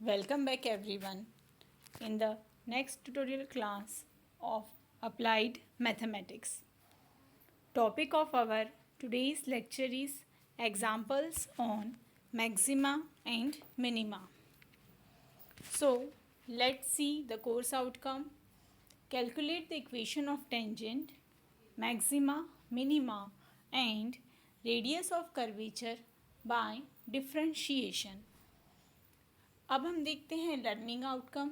Welcome back everyone in the next tutorial class of Applied Mathematics. Topic of our today's lecture is examples on maxima and minima. So let's see the course outcome. Calculate the equation of tangent, maxima, minima and radius of curvature by differentiation. अब हम देखते हैं learning outcome.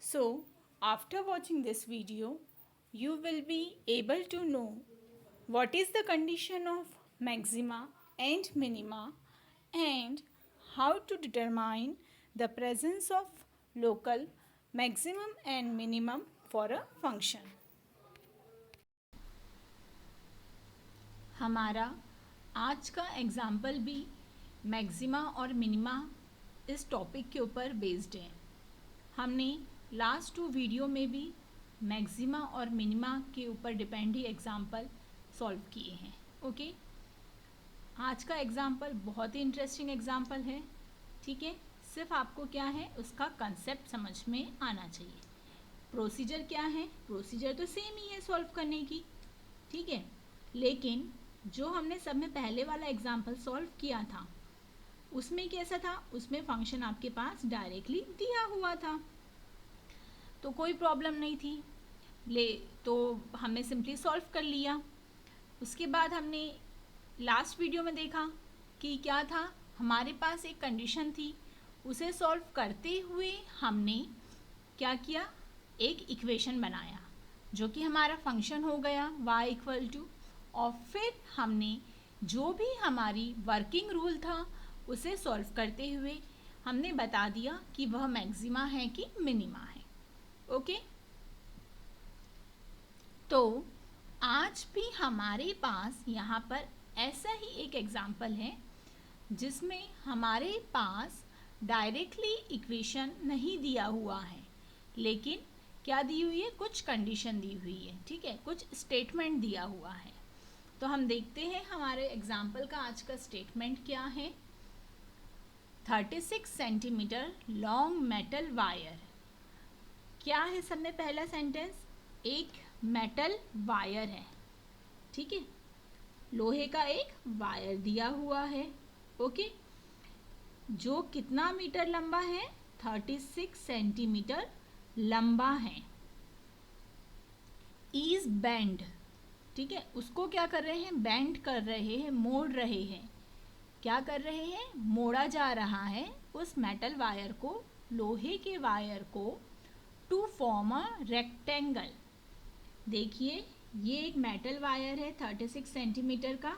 So after watching this video you will be able to know what is the condition of maxima and minima and how to determine the presence of local maximum and minimum for a function. हमारा आज का example भी maxima और minima इस topic के ऊपर based है. हमने लास्ट 2 वीडियो में भी मैक्सिमा और मिनिमा के ऊपर डिपेंड ही एग्जाम्पल सॉल्व किए हैं. ओके, आज का एग्जाम्पल बहुत ही इंटरेस्टिंग एग्जाम्पल है. ठीक है, सिर्फ आपको क्या है उसका कंसेप्ट समझ में आना चाहिए. प्रोसीजर क्या है, प्रोसीजर तो सेम ही है सॉल्व करने की. ठीक है, लेकिन जो हमने सब में पहले वाला एग्जाम्पल सॉल्व किया था उसमें कैसा था, उसमें फंक्शन आपके पास डायरेक्टली दिया हुआ था तो कोई प्रॉब्लम नहीं थी. तो हमने सिंपली सॉल्व कर लिया. उसके बाद हमने लास्ट वीडियो में देखा कि क्या था, हमारे पास एक कंडीशन थी, उसे सॉल्व करते हुए हमने क्या किया, एक इक्वेशन बनाया जो कि हमारा फंक्शन हो गया y इक्वल टू, और फिर हमने जो भी हमारी वर्किंग रूल था उसे सॉल्व करते हुए हमने बता दिया कि वह मैक्सिमा है कि मिनिमा है. ओके, तो आज भी हमारे पास यहाँ पर ऐसा ही एक एग्जाम्पल है जिसमें हमारे पास डायरेक्टली इक्वेशन नहीं दिया हुआ है, लेकिन क्या दी हुई है, कुछ कंडीशन दी हुई है. ठीक है, कुछ स्टेटमेंट दिया हुआ है. तो हम देखते हैं हमारे एग्जाम्पल का आज का स्टेटमेंट क्या है. 36 सेंटीमीटर लॉन्ग मेटल वायर. क्या है सब में पहला सेंटेंस, एक मेटल वायर है. ठीक है, लोहे का एक वायर दिया हुआ है. ओके, जो कितना मीटर लंबा है, 36 सेंटीमीटर लंबा है. Is bend. ठीक है, उसको क्या कर रहे हैं, बेंड कर रहे हैं, मोड़ रहे हैं. क्या कर रहे हैं, मोड़ा जा रहा है उस मेटल वायर को, लोहे के वायर को, टू फॉर्म अ रेक्टेंगल. देखिए, ये एक मेटल वायर है 36 सेंटीमीटर का.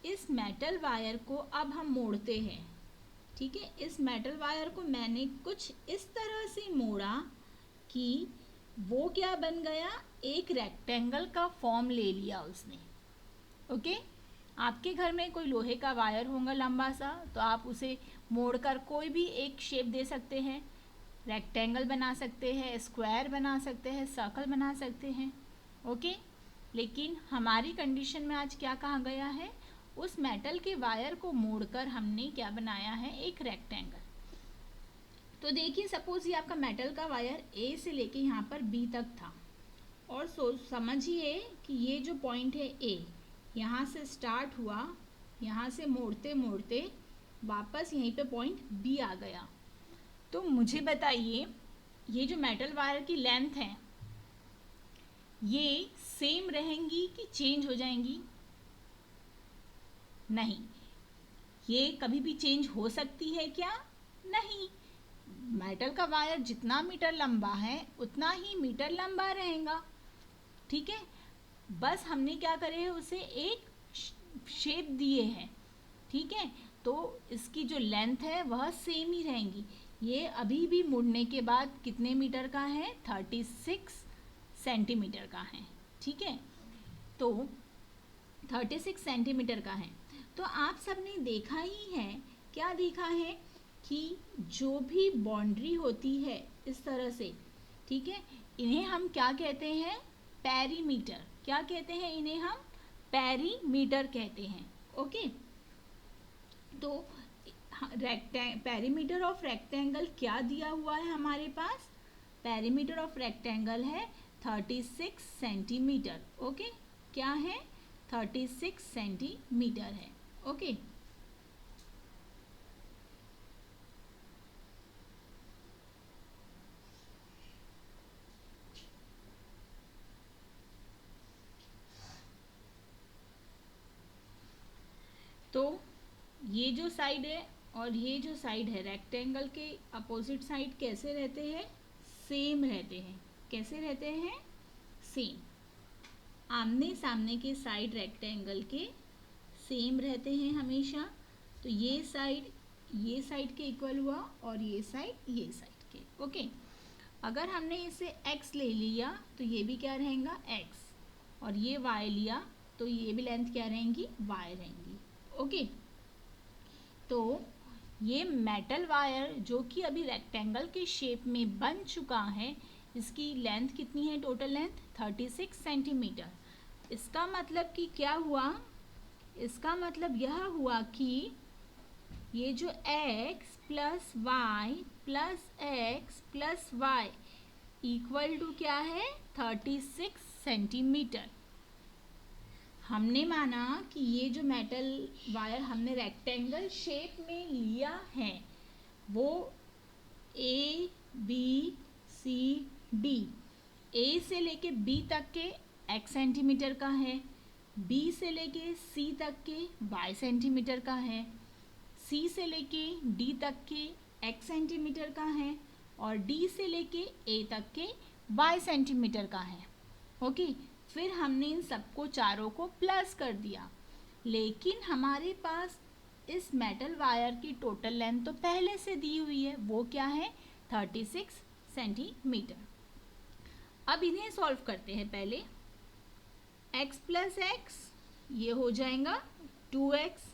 इस मेटल वायर को अब हम मोड़ते हैं. ठीक है, इस मेटल वायर को मैंने कुछ इस तरह से मोड़ा कि वो क्या बन गया, एक रेक्टेंगल का फॉर्म ले लिया उसने. ओके, आपके घर में कोई लोहे का वायर होगा लंबा सा, तो आप उसे मोड़कर कोई भी एक शेप दे सकते हैं. रेक्टेंगल बना सकते हैं, स्क्वायर बना सकते हैं, सर्कल बना सकते हैं. ओके, लेकिन हमारी कंडीशन में आज क्या कहा गया है, उस मेटल के वायर को मोड़कर हमने क्या बनाया है, एक रेक्टेंगल. तो देखिए, सपोज ये आपका मेटल का वायर ए से लेके यहाँ पर बी तक था, और समझिए कि ये जो पॉइंट है ए, यहाँ से स्टार्ट हुआ, यहाँ से मोड़ते मोड़ते वापस यहीं पे पॉइंट बी आ गया. तो मुझे बताइए, ये जो मेटल वायर की लेंथ है ये सेम रहेंगी कि चेंज हो जाएंगी? नहीं. ये कभी भी चेंज हो सकती है क्या? नहीं. मेटल का वायर जितना मीटर लंबा है उतना ही मीटर लंबा रहेगा. ठीक है, बस हमने क्या करे है, उसे एक शेप दिए हैं. ठीक है, तो इसकी जो लेंथ है वह सेम ही रहेंगी. ये अभी भी मुड़ने के बाद कितने मीटर का है, 36 सेंटीमीटर का है. ठीक है, तो 36 सेंटीमीटर का है. तो आप सबने देखा ही है, क्या देखा है कि जो भी बाउंड्री होती है इस तरह से, ठीक है, इन्हें हम क्या कहते हैं, पेरीमीटर. क्या कहते हैं इन्हें, हम पेरीमीटर कहते हैं. ओके, तो पेरीमीटर ऑफ रेक्टेंगल क्या दिया हुआ है हमारे पास? पेरीमीटर ऑफ रेक्टेंगल है 36 सेंटीमीटर। ओके, क्या है? 36 सेंटीमीटर है। ओके, तो ये जो साइड है और ये जो साइड है रेक्टेंगल के अपोजिट साइड कैसे रहते हैं? सेम रहते हैं। कैसे रहते हैं? सेम। आमने सामने के साइड रेक्टेंगल के सेम रहते हैं हमेशा। तो ये साइड के इक्वल हुआ और ये साइड के। ओके, अगर हमने इसे x ले लिया तो ये भी क्या रहेगा? x। और ये y लिया तो ये भी लेंथ क्या रहेंगी? y रहेंगी। ओके, तो ये मेटल वायर जो कि अभी रेक्टेंगल के शेप में बन चुका है, इसकी लेंथ कितनी है? Total length 36 centimetre. इसका मतलब कि क्या हुआ? इसका मतलब यह हुआ कि ये जो x plus Y plus X plus Y equal to क्या है? 36 सेंटीमीटर। हमने माना कि ये जो मेटल वायर हमने रेक्टेंगल शेप में लिया है वो ए बी सी डी, ए से लेके बी तक के x सेंटीमीटर का है, बी से लेके सी तक के y सेंटीमीटर का है, सी से लेके डी तक के x सेंटीमीटर का है और डी से लेके ए तक के y सेंटीमीटर का है। ओके, फिर हमने इन सबको चारों को प्लस कर दिया, लेकिन हमारे पास इस मेटल वायर की टोटल लेंथ तो पहले से दी हुई है, वो क्या है? 36 सेंटीमीटर। अब इन्हें सॉल्व करते हैं। पहले x प्लस एक्स ये हो जाएगा 2x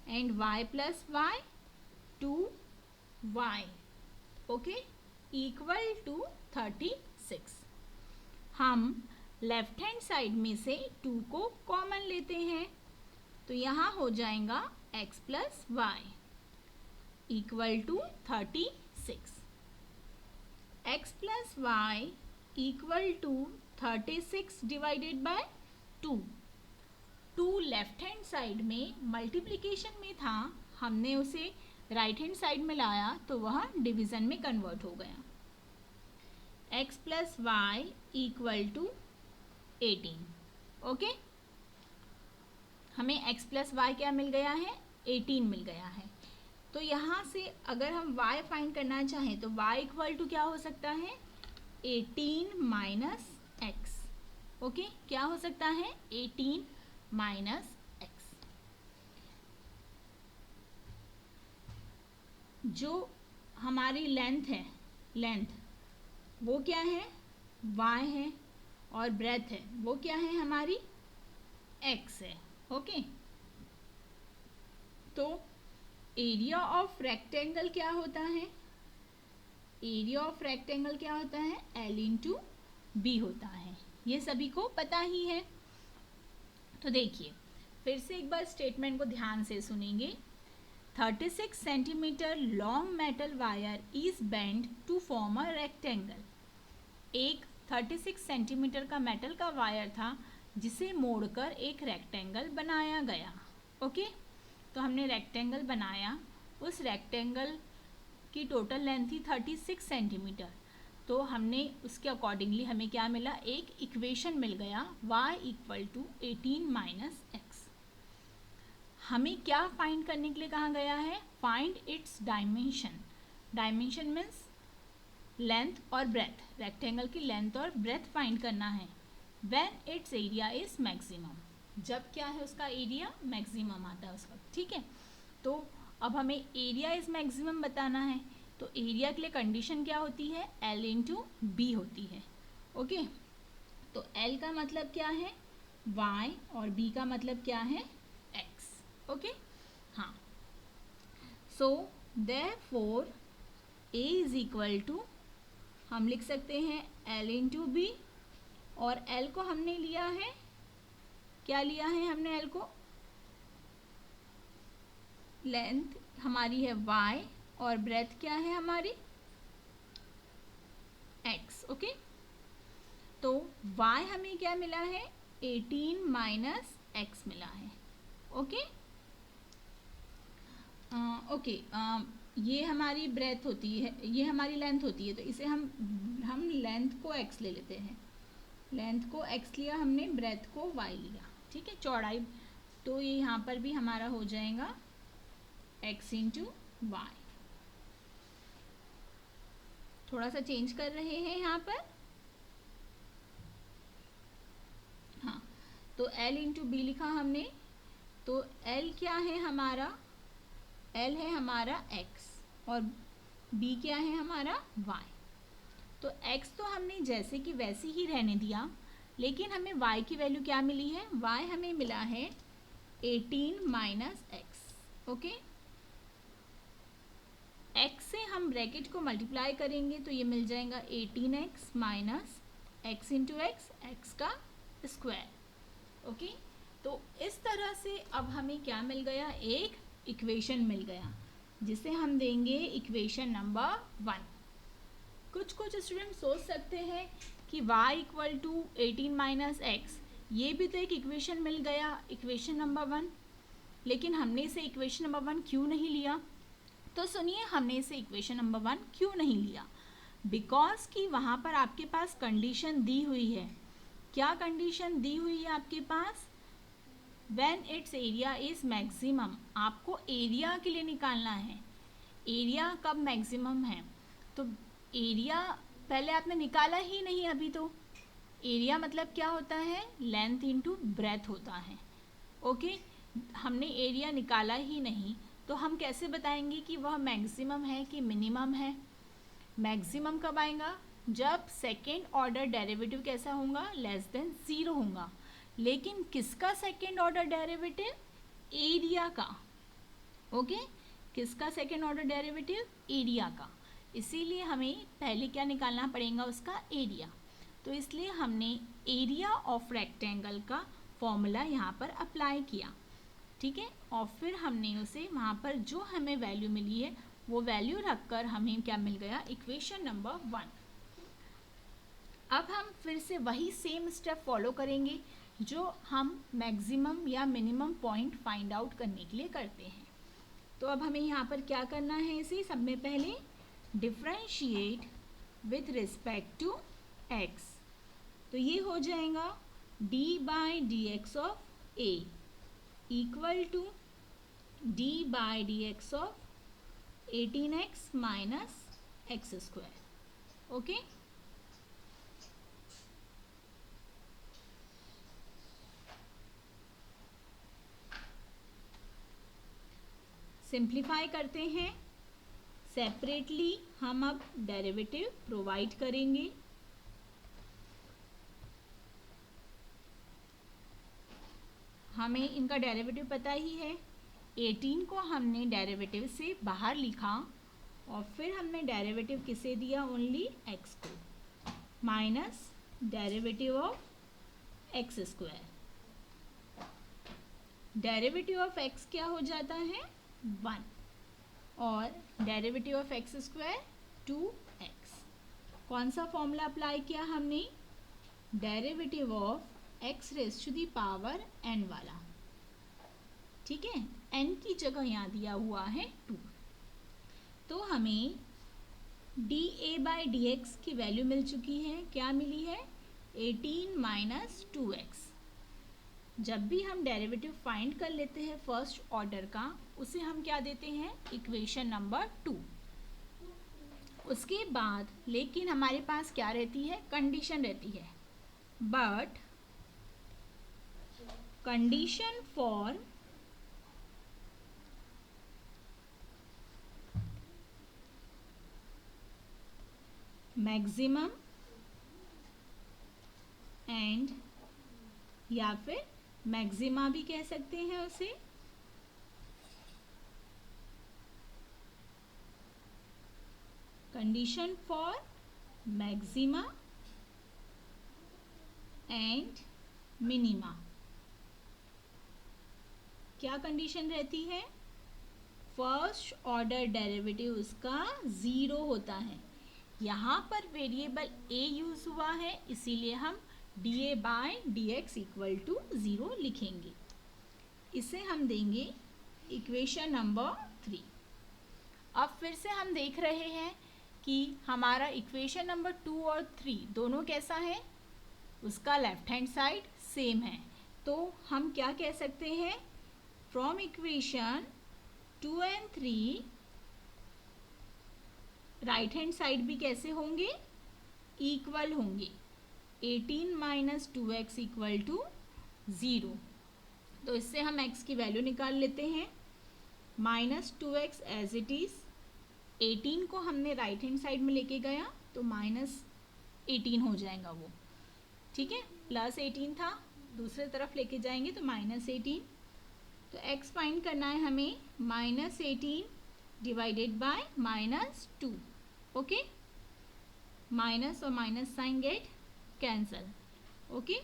and y plus Y 2y। Okay, equal to 36। हम लेफ्ट हैंड साइड में से 2 को कॉमन लेते हैं तो यहाँ हो जाएगा x plus Y equal to 36। x plus Y equal to 36 divided by 2। 2 left hand side में मल्टीप्लिकेशन में था, हमने उसे राइट हैंड साइड में लाया तो वह डिवीज़न में कन्वर्ट हो गया। x plus Y equal to 18। Okay, हमें x प्लस वाई क्या मिल गया है? 18 मिल गया है। तो यहाँ से अगर हम y फाइंड करना चाहें तो y इक्वल टू क्या हो सकता है? 18 माइनस एक्स। ओके, क्या हो सकता है? 18 माइनस एक्स। जो हमारी लेंथ है, लेंथ वो क्या है? y है और ब्रेथ है वो क्या है? हमारी x है। ओके, तो एरिया ऑफ रेक्टेंगल क्या होता है? एरिया ऑफ रेक्टेंगल क्या होता है? L इंटू बी होता है। ये सभी को पता ही है। तो देखिए फिर से एक बार स्टेटमेंट को ध्यान से सुनेंगे। 36 centimetre long metal wire is bend to form a rectangle. एक 36 सेंटीमीटर का मेटल का वायर था जिसे मोड़कर एक रेक्टेंगल बनाया गया। ओके, तो हमने रेक्टेंगल बनाया, उस रेक्टेंगल की टोटल लेंथ थी 36 सेंटीमीटर। तो हमने उसके अकॉर्डिंगली हमें क्या मिला? एक इक्वेशन मिल गया y equal to 18 minus X. हमें क्या फाइंड करने के लिए कहा गया है? Find its dimension. Dimension means length और ब्रेथ, रेक्टेंगल की लेंथ और ब्रेथ फाइंड करना है। When it's area is maximum, जब क्या है उसका एरिया मैक्सिमम आता है उस वक्त। ठीक है, तो अब हमें एरिया इज मैक्सिमम बताना है, तो एरिया के लिए कंडीशन क्या होती है? L इंटू बी होती है। ओके, तो L का मतलब क्या है? y और B का मतलब क्या है? x। ओके, हाँ, so therefore A is equal to, हम लिख सकते हैं L इंटू बी, और L को हमने लिया है, क्या लिया है हमने L को? लेंथ हमारी है y और ब्रेथ क्या है हमारी x। ओके, तो y हमें क्या मिला है 18 माइनस x मिला है। ओके ओके ये हमारी ब्रेथ होती है, ये हमारी लेंथ होती है, तो इसे हम लेंथ को x ले लेते हैं। लेंथ को x लिया हमने, ब्रेथ को y लिया। ठीक है, चौड़ाई, तो ये यहाँ पर भी हमारा हो जाएगा x इंटू वाई। थोड़ा सा चेंज कर रहे हैं यहाँ पर। हाँ, तो l इंटू बी लिखा हमने, तो l क्या है हमारा, l है हमारा x और b क्या है हमारा y। तो x तो हमने जैसे कि वैसे ही रहने दिया, लेकिन हमें y की वैल्यू क्या मिली है, y हमें मिला है 18 माइनस x। ओके, x से हम ब्रैकेट को मल्टीप्लाई करेंगे तो ये मिल जाएगा 18x minus x into x का स्क्वायर। ओके, तो इस तरह से अब हमें क्या मिल गया, एक इक्वेशन मिल गया जिसे हम देंगे इक्वेशन नंबर 1। कुछ स्टूडेंट सोच सकते हैं कि y equal to 18 minus X, ये भी तो एक इक्वेशन मिल गया, इक्वेशन नंबर 1, लेकिन हमने इसे इक्वेशन नंबर 1 क्यों नहीं लिया। तो सुनिए, हमने इसे इक्वेशन नंबर 1 क्यों नहीं लिया, बिकॉज कि वहाँ पर आपके पास कंडीशन दी हुई है। क्या कंडीशन दी हुई है आपके पास, when it's area is maximum. आपको एरिया के लिए निकालना है, एरिया कब मैक्सिमम है। तो एरिया पहले आपने निकाला ही नहीं अभी, तो एरिया मतलब क्या होता है, लेंथ इंटू ब्रेथ होता है। ओके, हमने एरिया निकाला ही नहीं, तो हम कैसे बताएंगे कि वह मैक्सिमम है कि मिनिमम है। मैक्सिमम कब आएगा, जब सेकेंड ऑर्डर डेरिवेटिव कैसा होगा, लेस देन 0 होगा। लेकिन किसका सेकेंड ऑर्डर डेरिवेटिव, एरिया का। ओके, किसका सेकेंड ऑर्डर डेरिवेटिव, एरिया का। इसीलिए हमें पहले क्या निकालना पड़ेगा, उसका एरिया। तो इसलिए हमने एरिया ऑफ रेक्टेंगल का फॉर्मूला यहाँ पर अप्लाई किया। ठीक है, और फिर हमने उसे वहाँ पर जो हमें वैल्यू मिली है वो वैल्यू रखकर हमें क्या मिल गया, इक्वेशन नंबर 1। अब हम फिर से वही सेम स्टेप फॉलो करेंगे जो हम मैक्सिमम या मिनिमम पॉइंट फाइंड आउट करने के लिए करते हैं। तो अब हमें यहाँ पर क्या करना है, इसे सब में पहले differentiate with respect to x। तो ये हो जाएगा d by D X of a equal to d by D X of 18x minus X square. Okay, simplify करते हैं। सेपरेटली हम अब डेरिवेटिव प्रोवाइड करेंगे। हमें इनका डेरिवेटिव पता ही है, 18 को हमने डेरिवेटिव से बाहर लिखा और फिर हमने डेरिवेटिव किसे दिया, ओनली x को, minus derivative of x square. Derivative of x क्या हो जाता है, 1, और derivative of x square 2x। कौन सा फॉर्मूला अप्लाई किया हमने, derivative of x raise to the power n वाला। ठीक है, n की जगह यहाँ दिया हुआ है 2। तो हमें dA बाई डी एक्स की वैल्यू मिल चुकी है, क्या मिली है, 18 माइनस 2x। जब भी हम डेरिवेटिव फाइंड कर लेते हैं फर्स्ट ऑर्डर का, उसे हम क्या देते हैं, इक्वेशन नंबर 2। उसके बाद लेकिन हमारे पास क्या रहती है, कंडीशन रहती है, but condition for maximum and, या फिर मैक्सिमा भी कह सकते हैं उसे, condition for maxima and minima. क्या कंडीशन रहती है, फर्स्ट ऑर्डर डेरिवेटिव उसका 0 होता है। यहाँ पर वेरिएबल a यूज़ हुआ है, इसीलिए हम dA by dx equal to 0 लिखेंगे। इसे हम देंगे इक्वेशन नंबर 3। अब फिर से हम देख रहे हैं कि हमारा इक्वेशन नंबर 2 और 3 दोनों कैसा है, उसका लेफ्ट हैंड साइड सेम है। तो हम क्या कह सकते हैं, from equation 2 and 3 right hand side भी कैसे होंगे, इक्वल होंगे। 18 माइनस 2x इक्वल टू 0। तो इससे हम x की वैल्यू निकाल लेते हैं। Minus 2x as it is, 18 को हमने राइट हैंड साइड में लेके गया तो माइनस 18 हो जाएगा वो, ठीक है। प्लस 18 था, दूसरे तरफ लेके जाएंगे तो माइनस 18। तो x फाइंड करना है हमें, minus 18 divided by minus 2। Okay, minus और minus sign get cancel. Okay,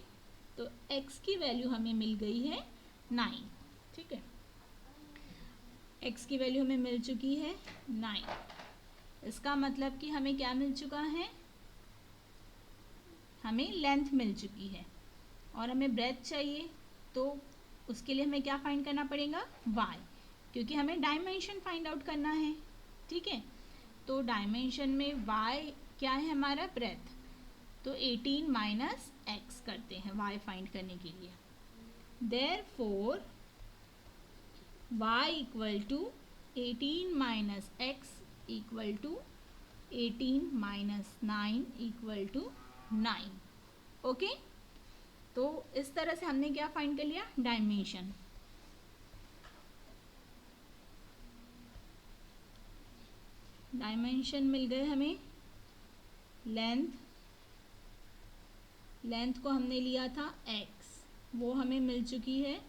तो x की वैल्यू हमें मिल गई है 9, ठीक है। x की वैल्यू हमें मिल चुकी है 9। इसका मतलब कि हमें क्या मिल चुका है, हमें लेंथ मिल चुकी है और हमें ब्रेथ चाहिए। तो उसके लिए हमें क्या फाइंड करना पड़ेगा, y, क्योंकि हमें डायमेंशन फाइंड आउट करना है, ठीक है। तो डायमेंशन में y क्या है हमारा, ब्रेथ। तो 18 माइनस x करते हैं y फाइंड करने के लिए। Therefore y equal to 18 minus x equal to 18 minus 9 equal to 9। Okay, तो इस तरह से हमने क्या फाइंड कर लिया, डायमेंशन। डायमेंशन मिल गए हमें। लेंथ को हमने लिया था x, वो हमें मिल चुकी है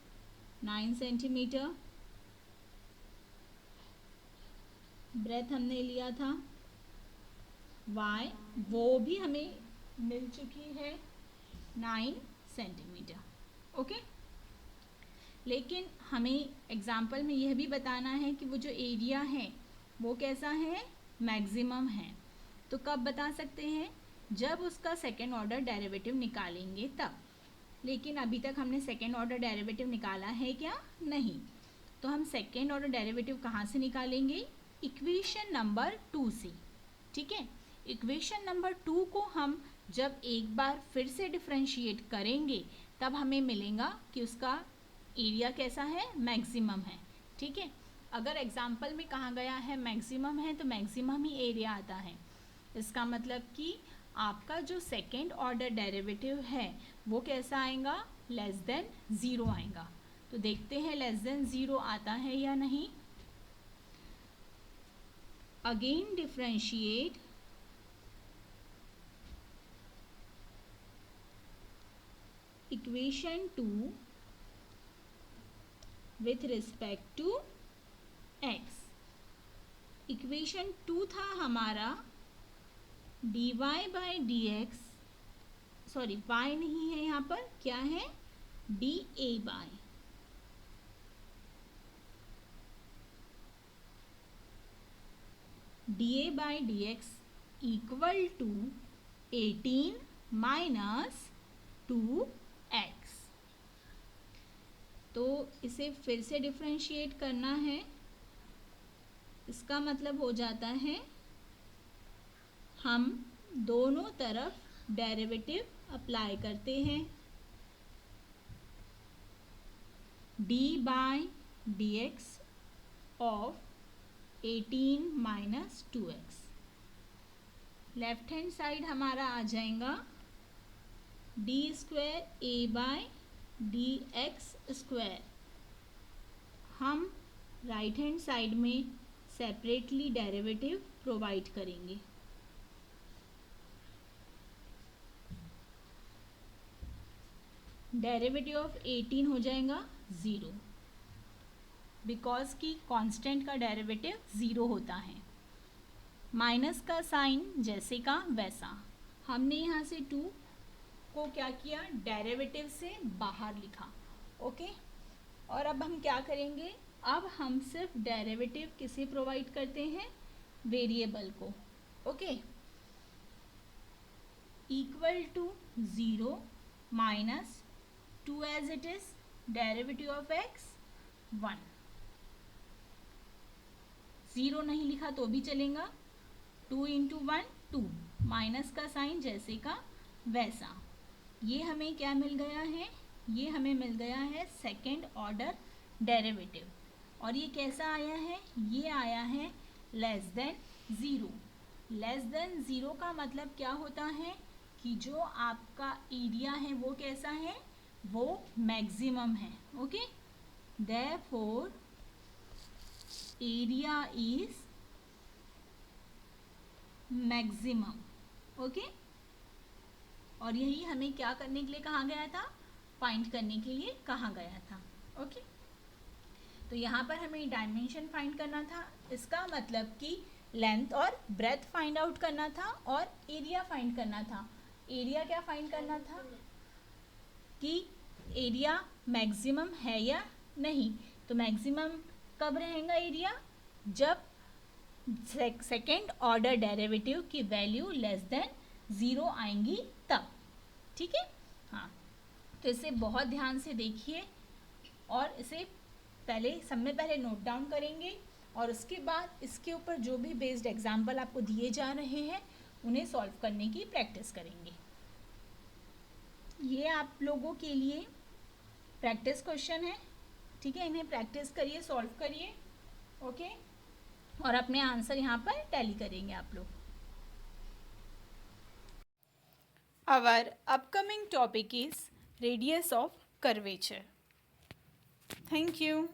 9 सेंटीमीटर। ब्रेथ हमने लिया था y, वो भी हमें मिल चुकी है 9 सेंटीमीटर। ओके, लेकिन हमें एग्जाम्पल में यह भी बताना है कि वो जो एरिया है वो कैसा है, मैक्सिमम है। तो कब बता सकते हैं, जब उसका सेकेंड ऑर्डर डेरिवेटिव निकालेंगे तब। लेकिन अभी तक हमने सेकेंड ऑर्डर डेरिवेटिव निकाला है क्या, नहीं। तो हम सेकेंड ऑर्डर डेरिवेटिव कहाँ से निकालेंगे, इक्वेशन नंबर 2 से, ठीक है। इक्वेशन नंबर 2 को हम जब एक बार फिर से डिफ्रेंशिएट करेंगे तब हमें मिलेगा कि उसका एरिया कैसा है, मैक्सिमम है, ठीक है। अगर एग्जाम्पल में कहा गया है मैक्सिमम है तो मैक्सिमम ही एरिया आता है। इसका मतलब कि आपका जो सेकेंड ऑर्डर डेरिवेटिव है वो कैसा आएगा, लेस देन 0 आएगा। तो देखते हैं लेस देन 0 आता है या नहीं। Again differentiate equation 2 with respect to x। Equation 2 था हमारा dy by D X, sorry y नहीं है यहाँ पर, क्या है, dA by dA by D X equal to 18 minus 2x। तो इसे फिर से डिफ्रेंशिएट करना है। इसका मतलब हो जाता है हम दोनों तरफ डेरिवेटिव अप्लाई करते हैं। d by D X of 18 minus 2x। Left hand side हमारा आ जाएगा D square A by D x square. हम राइट हैंड साइड में सेपरेटली डेरिवेटिव प्रोवाइड करेंगे। डेरिवेटिव ऑफ 18 हो जाएगा 0, बिकॉज की कांस्टेंट का डेरिवेटिव 0 होता है। माइनस का साइन जैसे का वैसा, हमने यहाँ से 2 को क्या किया, डेरिवेटिव से बाहर लिखा। ओके, और अब हम क्या करेंगे, अब हम सिर्फ डेरिवेटिव किसे प्रोवाइड करते हैं, वेरिएबल को। Okay, equal to 0 minus 2 as it is, derivative of x 1। 0 नहीं लिखा तो भी चलेगा, 2 इंटू 1 2, माइनस का साइन जैसे का वैसा। ये हमें क्या मिल गया है, ये हमें मिल गया है सेकेंड ऑर्डर डेरिवेटिव। और ये कैसा आया है, ये आया है लेस देन 0। लेस देन 0 का मतलब क्या होता है कि जो आपका एरिया है वो कैसा है, वो मैक्सिमम है। Okay, therefore area is maximum. Okay, और यही हमें क्या करने के लिए कहा गया था, फाइंड करने के लिए कहा गया था। ओके, तो यहाँ पर हमें डायमेंशन फाइंड करना था, इसका मतलब कि लेंथ और ब्रेथ फाइंड आउट करना था और एरिया फाइंड करना था। एरिया क्या फाइंड करना था कि एरिया मैक्सिमम है या नहीं। तो मैक्सिमम कब रहेगा एरिया, जब सेकेंड ऑर्डर डेरिवेटिव की वैल्यू लेस देन 0 आएंगी तब। ठीक है, हाँ, तो इसे बहुत ध्यान से देखिए और इसे सब में पहले नोट डाउन करेंगे और उसके बाद इसके ऊपर जो भी बेस्ड एग्जाम्पल आपको दिए जा रहे हैं उन्हें सॉल्व करने की प्रैक्टिस करेंगे। ये आप लोगों के लिए प्रैक्टिस क्वेश्चन है, ठीक है, इन्हें प्रैक्टिस करिए, सॉल्व करिए। ओके, और अपने आंसर यहाँ पर टैली करेंगे आप लोग। Our upcoming topic is radius of curvature. Thank you.